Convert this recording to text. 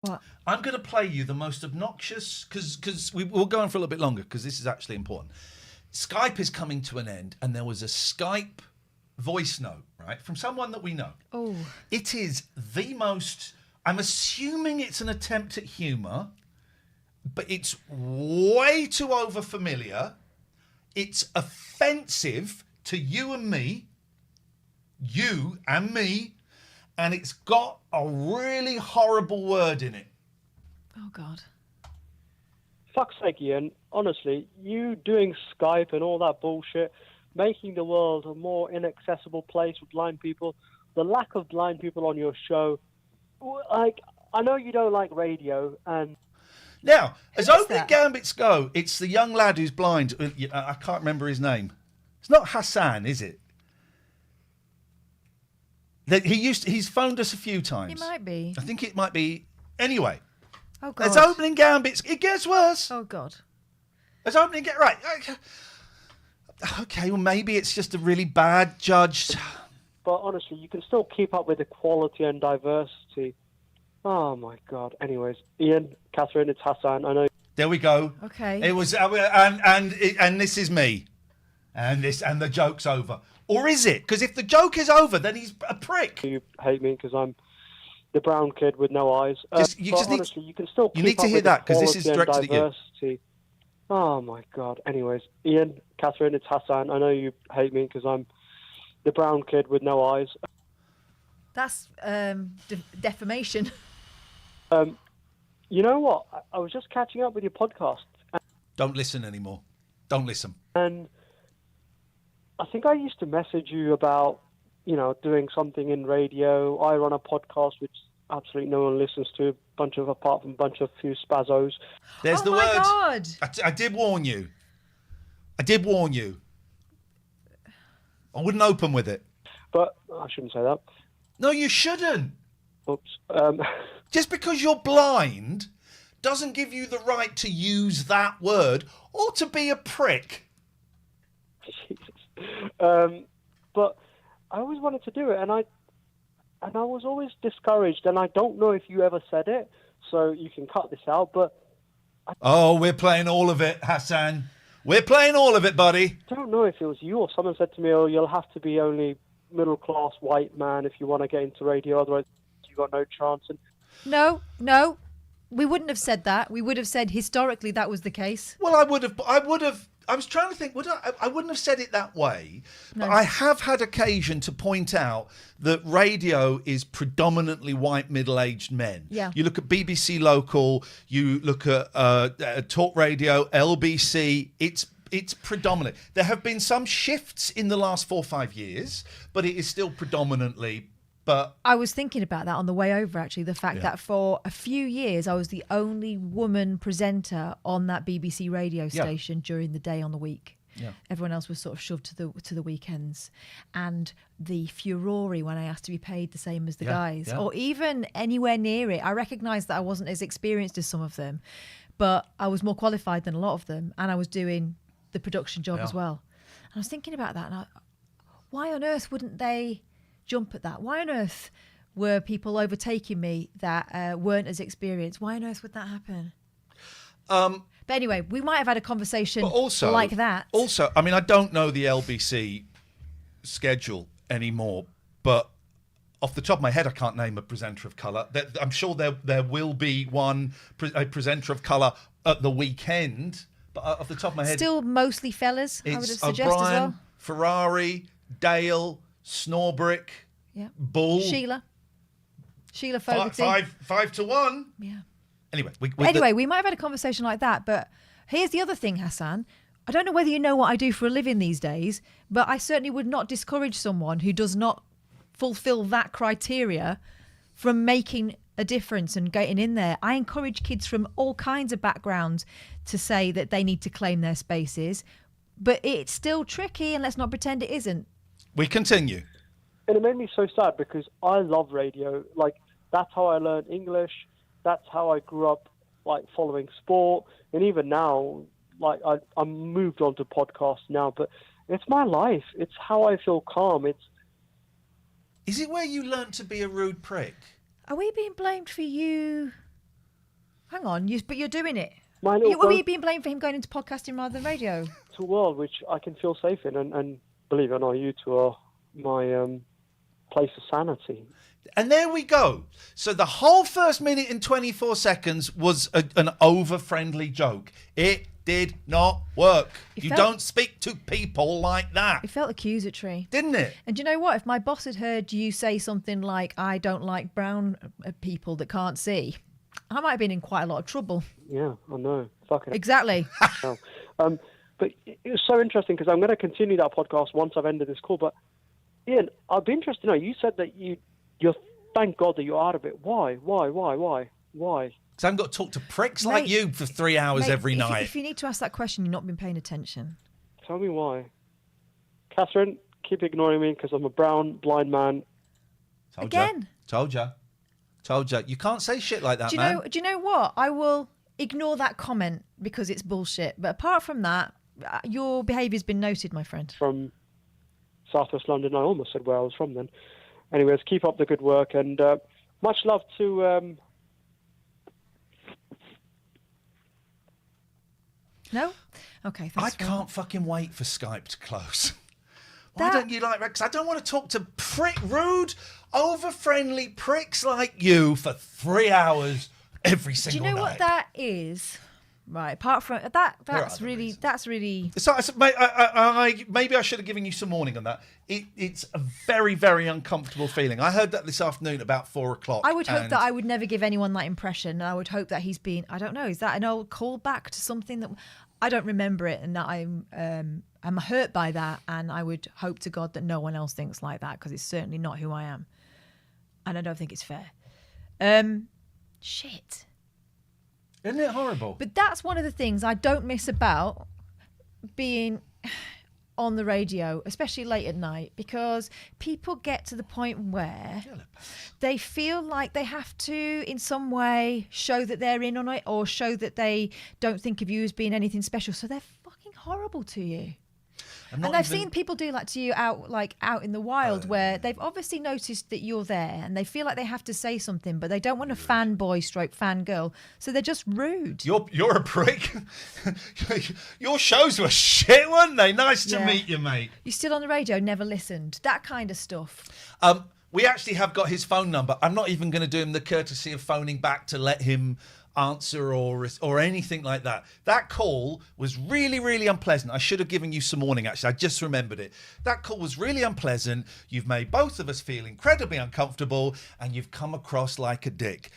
What? I'm going to play you the most obnoxious, because we'll go on for a little bit longer, because this is actually important. Skype is coming to an end, and there was a Skype voice note, right, from someone that we know. Oh. It is the most, I'm assuming it's an attempt at humour, but it's way too overfamiliar. It's offensive to you and me, and it's got a really horrible word in it. Oh, God. Fuck's sake, Ian. Honestly, you doing Skype and all that bullshit, making the world a more inaccessible place with blind people, the lack of blind people on your show. Like, I know you don't like radio, and... Now, as opening gambits go, it's the young lad who's blind. I can't remember his name. It's not Hassan, is it? He's phoned us a few times. It might be. I think it might be. Anyway. Oh, God. As opening gambits, it gets worse. Oh, God. As opening right. Okay, well, maybe it's just a really bad judged. But honestly, you can still keep up with equality and diversity. Oh, my God. Anyways, Ian, Catherine, it's Hassan. I know. There we go. Okay. It was, and this is me. And the joke's over. Or is it? Because if the joke is over, then he's a prick. You hate me because I'm the brown kid with no eyes. Honestly, you can still keep need to up hear with that, 'cause this is equality directed and at you. diversity. Oh, my God. Anyways, Ian, Catherine, it's Hassan. I know you hate me because I'm the brown kid with no eyes. That's defamation. You know what? I was just catching up with your podcast. Don't listen anymore. Don't listen. And I think I used to message you about, doing something in radio. I run a podcast which absolutely no one listens to, apart from a bunch of few spazzos. There's the my word. God. I did warn you. I wouldn't open with it. But I shouldn't say that. No, you shouldn't. Oops. Just because you're blind doesn't give you the right to use that word or to be a prick. Jesus. But I always wanted to do it, and I was always discouraged, and I don't know if you ever said it, so you can cut this out, but... We're playing all of it, Hassan. We're playing all of it, buddy. I don't know if it was you or someone said to me, you'll have to be only middle-class white man if you want to get into radio, otherwise you got no chance. And No. We wouldn't have said that. We would have said historically that was the case. Well, I would have. I was trying to think. I wouldn't have said it that way. No. But I have had occasion to point out that radio is predominantly white middle-aged men. Yeah. You look at BBC Local. You look at Talk Radio, LBC. It's predominant. There have been some shifts in the last 4 or 5 years, but it is still predominantly. But I was thinking about that on the way over, actually. The fact that for a few years, I was the only woman presenter on that BBC radio station during the day on the week. Yeah. Everyone else was sort of shoved to the weekends. And the furore when I asked to be paid the same as the guys, or even anywhere near it. I recognised that I wasn't as experienced as some of them, but I was more qualified than a lot of them, and I was doing the production job as well. And I was thinking about that, and why on earth wouldn't they jump at that? Why on earth were people overtaking me that weren't as experienced? Why on earth would that happen? But anyway, we might have had a conversation like that. Also, I mean, I don't know the LBC schedule anymore, but off the top of my head, I can't name a presenter of colour. I'm sure there will be a presenter of colour at the weekend, but off the top of my head... Still mostly fellas, I would have suggested O'Brien, as well. Ferrari, Dale... Snorbrick, Bull, Sheila Fogarty, 5-1. Yeah. Anyway, we might have had a conversation like that. But here's the other thing, Hassan. I don't know whether you know what I do for a living these days, but I certainly would not discourage someone who does not fulfil that criteria from making a difference and getting in there. I encourage kids from all kinds of backgrounds to say that they need to claim their spaces, but it's still tricky, and let's not pretend it isn't. We continue. And it made me so sad because I love radio. Like, that's how I learned English. That's how I grew up, like, following sport. And even now, like, I'm moved on to podcasts now, but it's my life. It's how I feel calm. Is it where you learnt to be a rude prick? Are we being blamed for you hang on, but you're doing it. Were you being blamed for him going into podcasting rather than radio? It's a world which I can feel safe in, and believe it or not, you two are my place of sanity. And there we go. So the whole first minute and 24 seconds was an over-friendly joke. It did not work. You don't speak to people like that. It felt accusatory. Didn't it? And do you know what? If my boss had heard you say something like, I don't like brown people that can't see, I might have been in quite a lot of trouble. Yeah, I know. Fuck it. Exactly. But it was so interesting because I'm going to continue that podcast once I've ended this call. But Ian, I'd be interested to know, you said that you're thank God that you're out of it. Why? Because I haven't got to talk to pricks like you for 3 hours every night. If you need to ask that question, you've not been paying attention. Tell me why. Catherine, keep ignoring me because I'm a brown, blind man. Told ya. You can't say shit like that, man. Do you know what? I will ignore that comment because it's bullshit. But apart from that, your behaviour's been noted, my friend. From Southwest London. I almost said where I was from then. Anyways, keep up the good work and much love to... No? Okay, thanks. I can't fucking wait for Skype to close. Why don't you like that? Because I don't want to talk to rude, over-friendly pricks like you for 3 hours every single night. Do you know what that is? Right, apart from that's really... So, maybe I should have given you some warning on that. It's a very, very uncomfortable feeling. I heard that this afternoon about 4 o'clock. I would hope that I would never give anyone that impression. I would hope that he's been, I don't know, is that an old callback to something that... I don't remember it, and that I'm hurt by that, and I would hope to God that no one else thinks like that, because it's certainly not who I am. And I don't think it's fair. Shit. Isn't it horrible? But that's one of the things I don't miss about being on the radio, especially late at night, because people get to the point where they feel like they have to, in some way, show that they're in on it or show that they don't think of you as being anything special. So they're fucking horrible to you. And I've seen people do that to you out in the wild, where they've obviously noticed that you're there and they feel like they have to say something, but they don't want to fanboy stroke fangirl, so they're just rude. You're a prick. Your shows were shit, weren't they? Nice to meet you, mate. You're still on the radio, never listened. That kind of stuff. We actually have got his phone number. I'm not even going to do him the courtesy of phoning back to let him answer or anything like that. That call was really, really unpleasant. I should have given you some warning, actually. I just remembered it. That call was really unpleasant. You've made both of us feel incredibly uncomfortable, and you've come across like a dick.